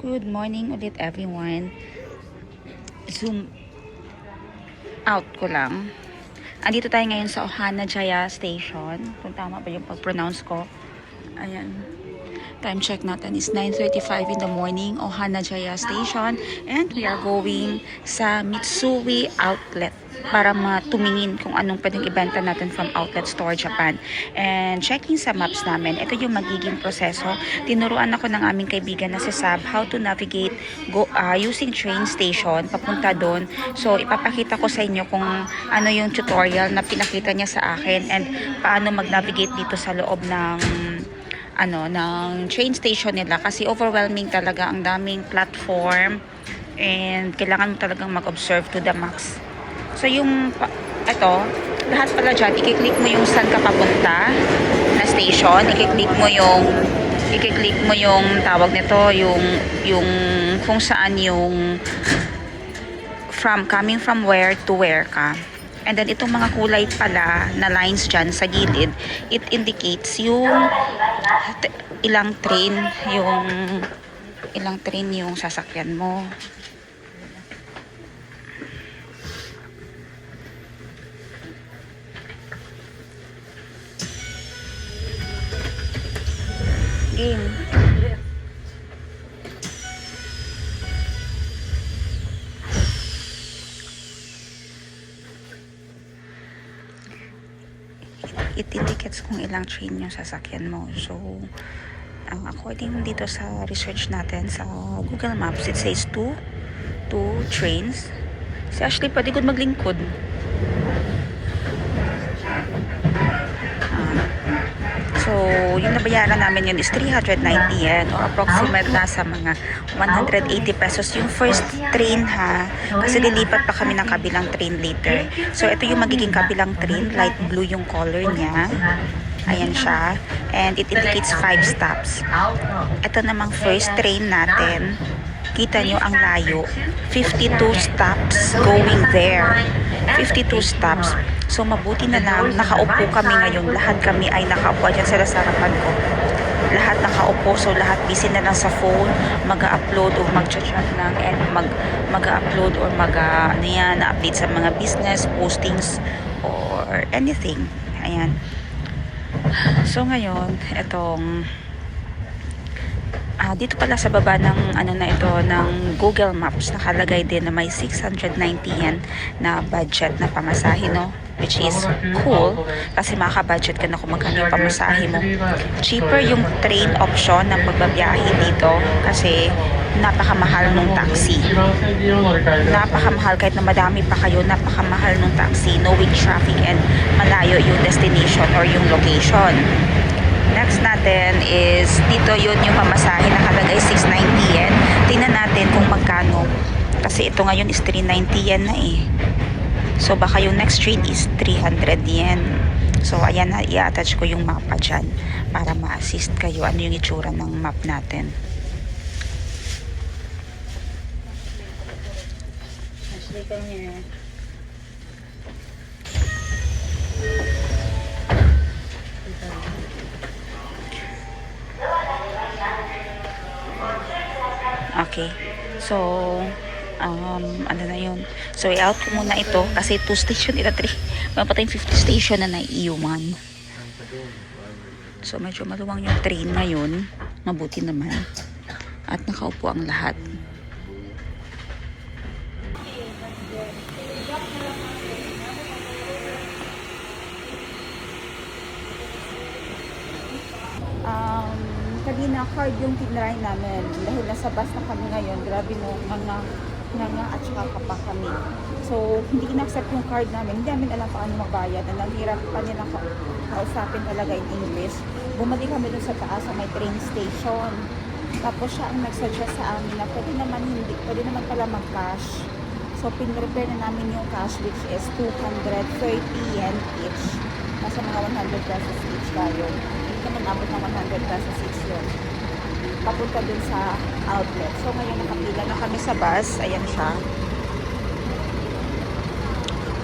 Good morning ulit everyone. Zoom out ko lang. Andito tayo ngayon sa Ohana Jaya Station. Kung tama ba yung pag-pronounce ko. Ayan. Time check natin is 9:35 in the morning, Ohana Jaya Station. And we are going sa Mitsui Outlet para matumingin kung anong pwedeng ibenta natin from Outlet Store Japan. And checking sa maps namin, ito yung magiging proseso. Tinuruan ako ng aming kaibigan na si Sab how to navigate using train station papunta doon. So ipapakita ko sa inyo kung ano yung tutorial na pinakita niya sa akin and paano mag-navigate dito sa loob ng ng train station nila kasi overwhelming talaga, ang daming platform and kailangan mo talagang mag-observe to the max. So yung ito, lahat pala dyan, i-click mo yung saan ka papunta na station, i-click mo yung tawag nito, yung kung saan yung coming from where to where ka. And then itong mga kulay pala na lines dyan sa gilid, it indicates yung ilang train yung sasakyan mo. Game. It indicates kung ilang train yung sasakyan mo. So, according dito sa research natin sa Google Maps, it says 2 trains. Si Ashley pa, di ko maglingkod. So, yung nabayaran namin yun is 390 yen or approximate na sa mga 180 pesos yung first train ha. Kasi lilipat pa kami ng kabilang train later. So, ito yung magiging kabilang train. Light blue yung color niya. Ayan siya. And it indicates 5 stops. Ito namang first train natin. Kita nyo ang layo. 52 stops going there. 52 stops. So, mabuti na lang, nakaupo kami ngayon. Lahat kami ay nakaupo. Diyan sila sa harapan ko. Lahat nakaupo. So, lahat busy na lang sa phone. Mag-upload o mag-chat ng and mag-upload or na-update sa mga business, postings, or anything. Ayan. So, ngayon, itong dito pala sa baba ng ng Google Maps nakalagay din na may 690 yen na budget na pamasahe, no? Which is cool kasi makaka-budget ka na kung magkano yung pamasahe mo. Cheaper yung train option ng pagbabiyahe dito kasi napakamahal nung taxi. Napakamahal kahit na madami pa kayo, napakamahal nung taxi knowing traffic and malayo yung destination or yung location. Next natin is dito yun yung pamasahe nakalagay 690 yen. Tingnan natin kung magkano. Kasi ito ngayon is 390 yen na eh. So baka yung next train is 300 yen. So ayan na, i-attach ko yung mapa dyan para ma-assist kayo ano yung itsura ng map natin. Ashley, come here. Okay. So, ano na yun. So, i-out ko muna ito kasi 2 station, ito 3. Meron pa tayong 50 station na naiiwan. So, medyo maluwang yung train ngayon. Mabuti naman. At nakaupo ang lahat. Kanina card yung tinry namin dahil nasa bus na kami ngayon. Grabe no, nga at saka kapa kami. So, hindi in-accept yung card namin. Hindi namin alam paano magbayad. Ang hirap pa nilang kausapin talaga in English. Bumalik kami dun sa taas sa may train station. Tapos siya ang nag-suggest sa amin na pwede naman pala mag-cash. So, pin-repair na namin yung cash which is 230 yen each. Nasa mga 100 pesos each tayo. Naman abot ng 100 pesos each yun papunta dun sa outlet. So ngayon nakapila na kami sa bus. Ayan siya.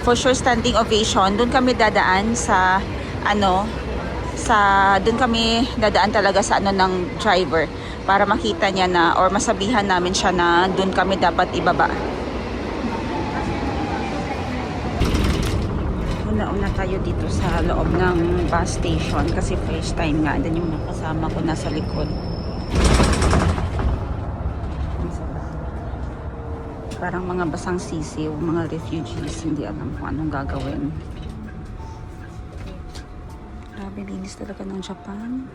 For sure standing ovation. Dun kami dadaan sa doon kami dadaan talaga sa ng driver para makita niya na or masabihan namin siya na doon kami dapat ibaba. Una tayo dito sa loob ng bus station kasi first time nga. Then yung nakasama ko nasa likod. Parang mga basang sisiw, mga refugees, hindi alam kung anong gagawin. Grabe, linis talaga ng Japan.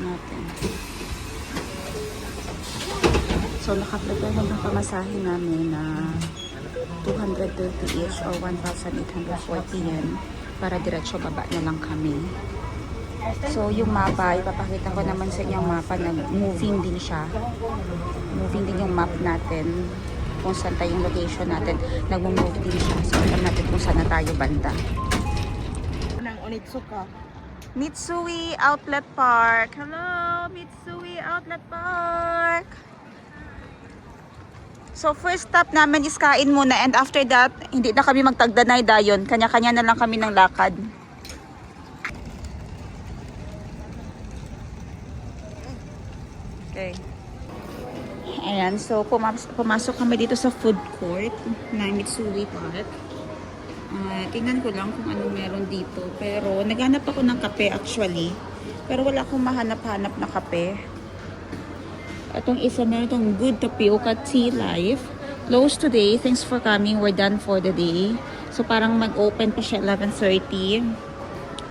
Natin. So, naka-prepare na ng pamasahe namin na 230 each or 1,840 yen para diretso baba na lang kami. So, yung mapa, ipapakita ko naman sa inyo yung mapa na moving din siya. Moving din yung map natin kung saan tayo yung location natin. Nag-move din siya. So, alam natin kung saan na tayo banda. Ng Onitsuka. Mitsui Outlet Park. Hello, Mitsui Outlet Park. So, first stop namin is kain muna and after that, hindi na kami magtagdanay dayon. Kanya-kanya na lang kami ng lakad. Okay. Ayan, so pumasok kami dito sa food court na Mitsui Park. Tingnan ko lang kung anong meron dito. Pero naghanap ako ng kape actually. Pero wala akong mahanap-hanap na kape. Itong isa meron itong Good Tapioca Tea Life. Closed today. Thanks for coming. We're done for the day. So parang mag-open pa siya 11:30.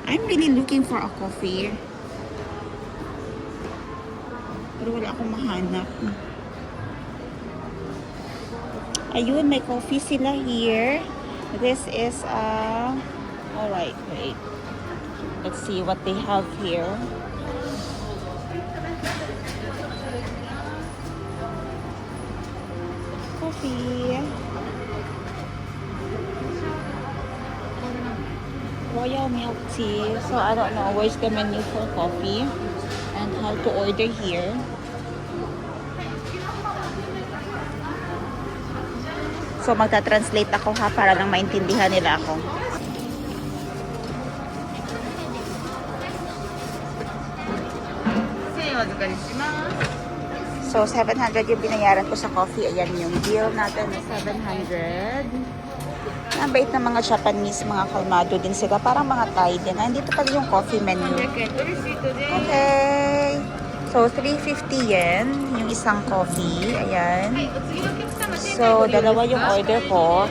I'm really looking for a coffee. Pero wala akong mahanap. Ayun, may coffee sila here. This is alright, wait. Let's see what they have here. Coffee. Royal milk tea. So I don't know where's the menu for coffee and how to order here. So magta-translate ako ha para lang maintindihan nila ako. So 700 yung binayaran ko sa coffee. Ayan yung bill natin na 700. Ang bait ng mga Japanese, mga kalmado din sila. Parang mga Thai din. Nandito pala yung coffee menu. Okay. So 350 yen yung isang coffee. Ayan. So, dalawa yung order ko.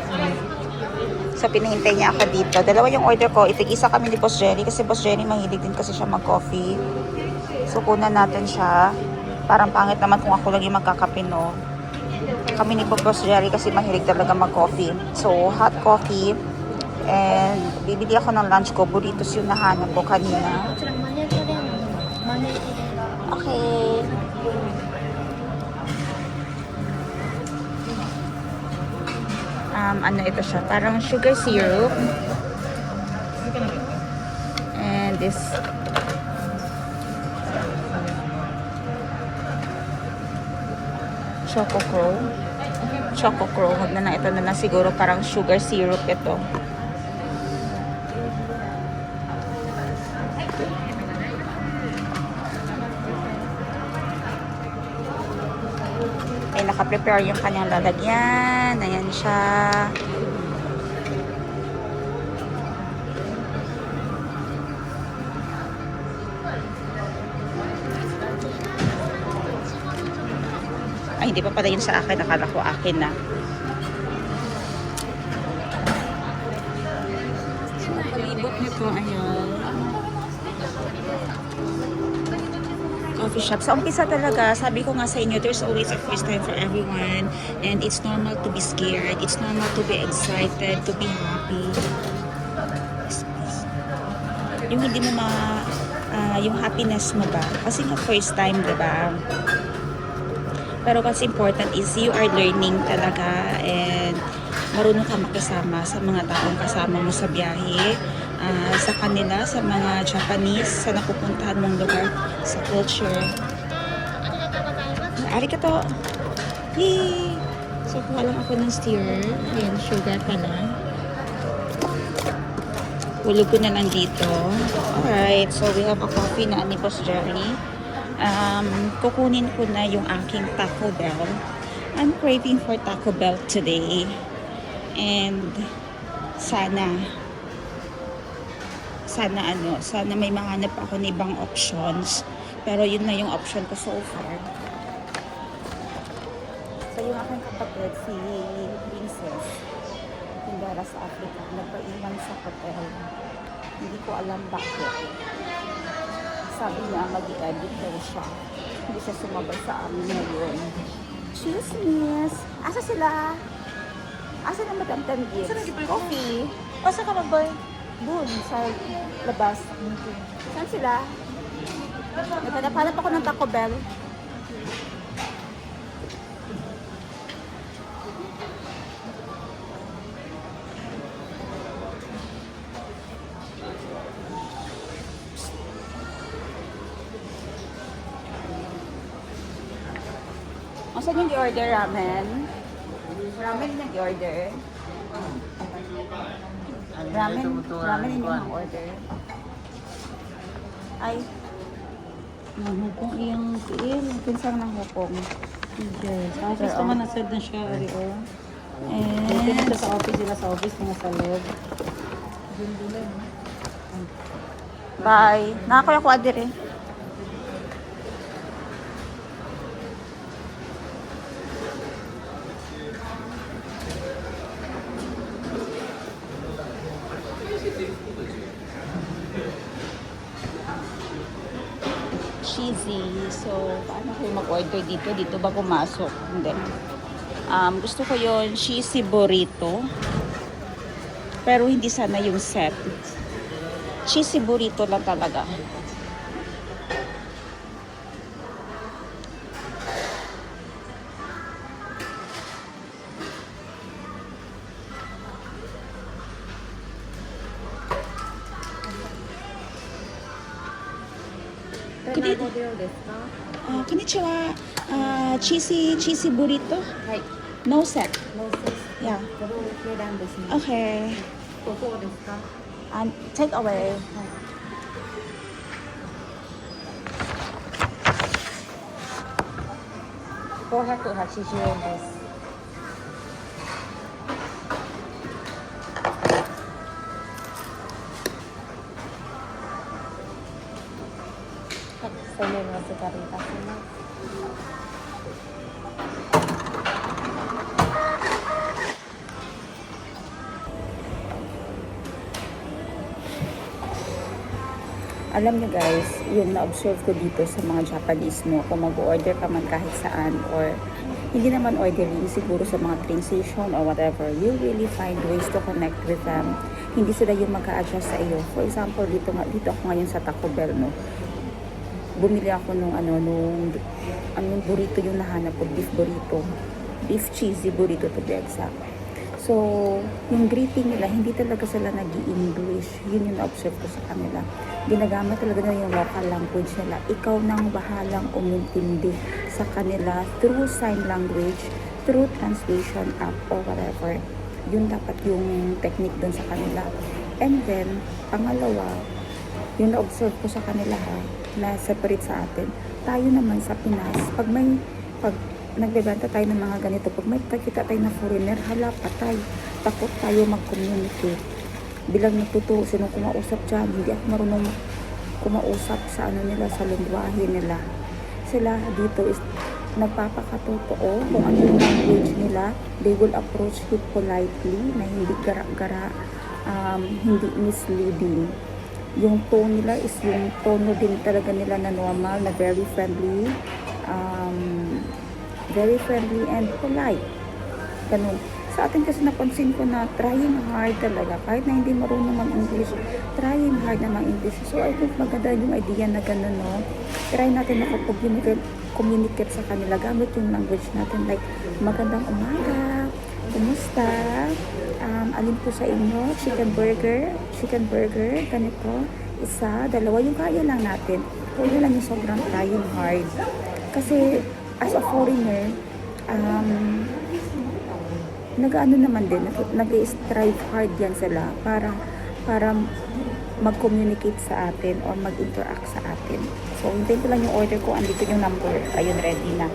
So, pinahintay niya ako dito. Dalawa yung order ko. Itig-isa kami ni Boss Jerry kasi Boss Jerry mahilig din kasi siya mag-coffee. So, kunan natin siya. Parang pangit naman kung ako lang yung magkakape, no? Kami ni Boss Jerry kasi mahilig talaga mag-coffee. So, hot coffee. And, bibili ako ng lunch ko. Burritos yung nahanap ko kanina. Okay. Ano ito siya? Parang sugar syrup. And this Choco Crow. Choco Crow. Huwag na ito na lang siguro parang sugar syrup ito. Ay, naka-prepare yung kanyang lalagyan. Ayan siya. Ay, hindi pa pala yun sa akin. Nakala ko akin na. So, palibot nito, ayan. Coffee shop. Sa umpisa talaga, sabi ko nga sa inyo, there's always a first time for everyone. And it's normal to be scared. It's normal to be excited, to be happy. Yung hindi mo yung happiness mo ba? Kasi nga first time, diba? Pero what's important is you are learning talaga and marunong ka makisama sa mga taong kasama mo sa biyahe, sa kanila, sa mga Japanese, sa napupuntahan mong lugar, sa culture. Arigato! Yay! So, kuha lang ako ng stir. Ayan, sugar pala. Hulog ko na lang dito. Alright, so we have a coffee na ni Boss Jerry. Kukunin ko na yung aking Taco Bell. I'm craving for Taco Bell today. And sana may mahanap ako ng ibang options. Pero yun na yung option ko so far. So yung aking kapatid, si Princess, tindera sa Africa, nagpaiwan sa hotel. Hindi ko alam bakit. Sabi niya, mag-i-edit daw siya. Hindi siya sumabay sa amin ngayon. Chismis! Asa sila? Asa na Madam Tan Gibbs? Coffee. Asa ka mag-buy? Doon, sa labas. Saan sila? Naghanap ako ng Taco Bell. Saan yung i-order ramen? Ramen yung i-order. Ramen yung order. Ay, Hukong iyang tiil. pinsang ng hukong. Yes. Office ko man na-serve na siya, Rio. Dito And, dito sa office, sila sa office, mga sa loob. bye. Nakakuya ko adire. Cheesy. So, paano kayo mag-order dito? Dito ba pumasok? Hindi. Gusto ko yon cheesy burrito. Pero hindi sana yung set. Cheesy burrito lang talaga. Konnichiwa. Cheesy burrito? はい。 No set. ノースです。 Yeah. この値段ですね。 Okay. ここですか？ Take away. $580円です。はい、1000円お預かりいたします。 Alam niyo guys, yung na-observe ko dito sa mga Japanese mo, kung mag-order ka man kahit saan or hindi naman ordering, siguro sa mga train station or whatever, you really find ways to connect with them. Hindi sila yung mag-a-adjust sa iyo. For example, dito ako ngayon sa Taco Bell, no? Bumili ako nung burrito yung nahanap ko, beef burrito. Beef cheesy burrito to be exact. So, yung greeting nila, hindi talaga sila nag-i-English. Yun yung na-observe ko sa kanila. Ginagamit talaga nila yung local language nila. Ikaw nang bahalang umintindi sa kanila through sign language, through translation app or whatever. Yun dapat yung technique dun sa kanila. And then, pangalawa, yung na-observe ko sa kanila na separate sa atin, tayo naman sa Pinas, pag nagbebenta tayo ng mga ganito, pag may pakita tayo na foreigner, hala patay, takot tayo mag-communicate. Bilang nagtuturo, sinong kumausap dyan, hindi ako marunong kumausap sa nila, sa lingwahe nila. Sila dito is nagpapakatotoo kung ano yung language nila. They will approach you politely, na hindi gara-gara, hindi misleading. Yung tone nila is yung tono din talaga nila na normal, na very friendly, and polite. Ganun. Sa atin kasi napansin ko na trying hard talaga. Kahit na hindi marunong mag-English, trying hard na mag-English. So I think maganda yung idea na ganun, no? Try natin makapag-communicate sa kanila gamit yung language natin. Like, magandang umaga, kumusta? Alin po sa inyo? Chicken burger, ganito. Isa, dalawa, yung kaya lang natin. Huwag lang yung sobrang trying hard. Kasi as a foreigner, nag-ano naman din, nag-strive hard yan sila para mag-communicate sa atin or mag-interact sa atin. So, hintayin ko lang yung order ko. Andito yung number. Ayun, ready na.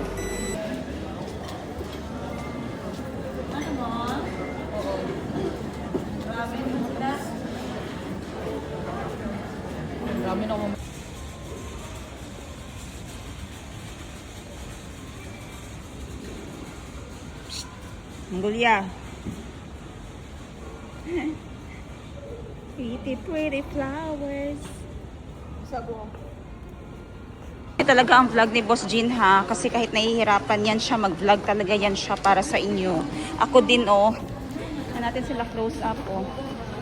Mongolia. Pretty flowers. Talaga ang vlog ni Boss Jean ha, kasi kahit nahihirapan yan siya mag-vlog, talaga yan siya para sa inyo. Ako din oh. Na natin sila close up oh.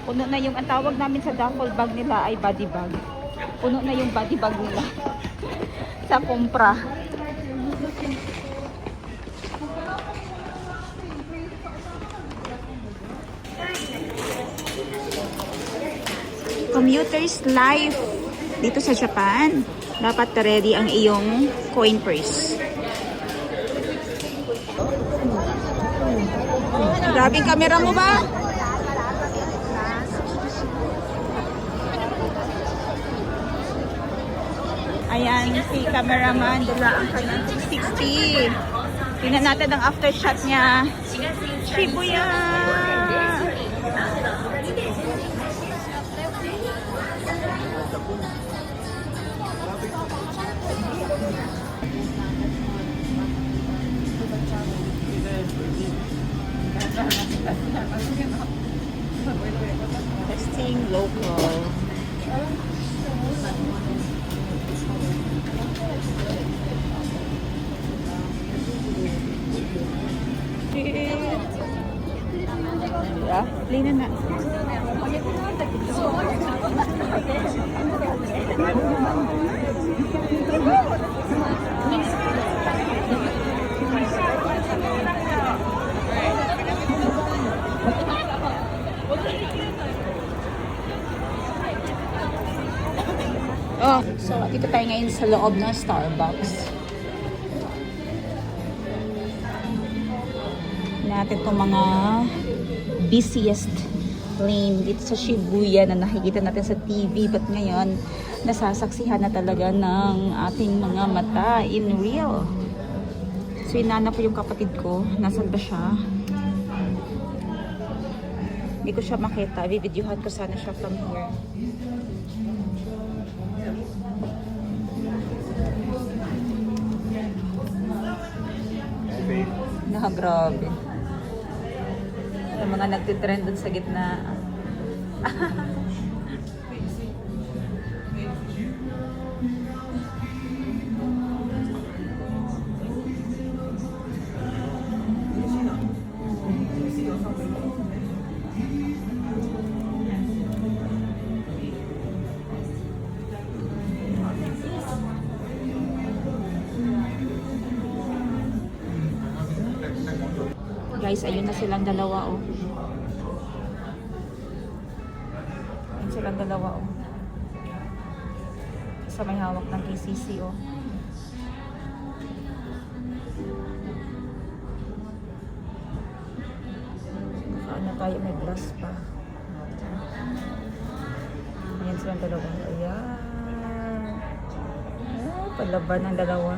Puno na yung, ang tawag namin sa duffel bag nila ay body bag. Puno na yung body bag nila sa kumpra. Commuter's life dito sa Japan. Dapat ready ang iyong coin purse. Grabing camera mo ba? Ayan, si cameraman, dala ang kanyang 360. Tingnan natin ang after shot niya. Shibuya! Testing local. Yeah, clean na. Oh, so dito tayo ngayon sa loob ng Starbucks. Natin itong mga busiest lane dito sa Shibuya na nakikita natin sa TV, but ngayon nasasaksihan na talaga ng ating mga mata in real. So inanap ko yung kapatid ko, nasan ba siya? Hindi ko siya makita, bibidyohan ko sana siya from here. Grabe. Yung mga nagtitrend dun sa gitna. Guys, ayun na silang dalawa oh. Ayun silang dalawa oh. Sa may hawak ng KCC oh. Saan na tayo, may glass pa. Ayan silang dalawa. Ayan. Ah, palaban ng dalawa.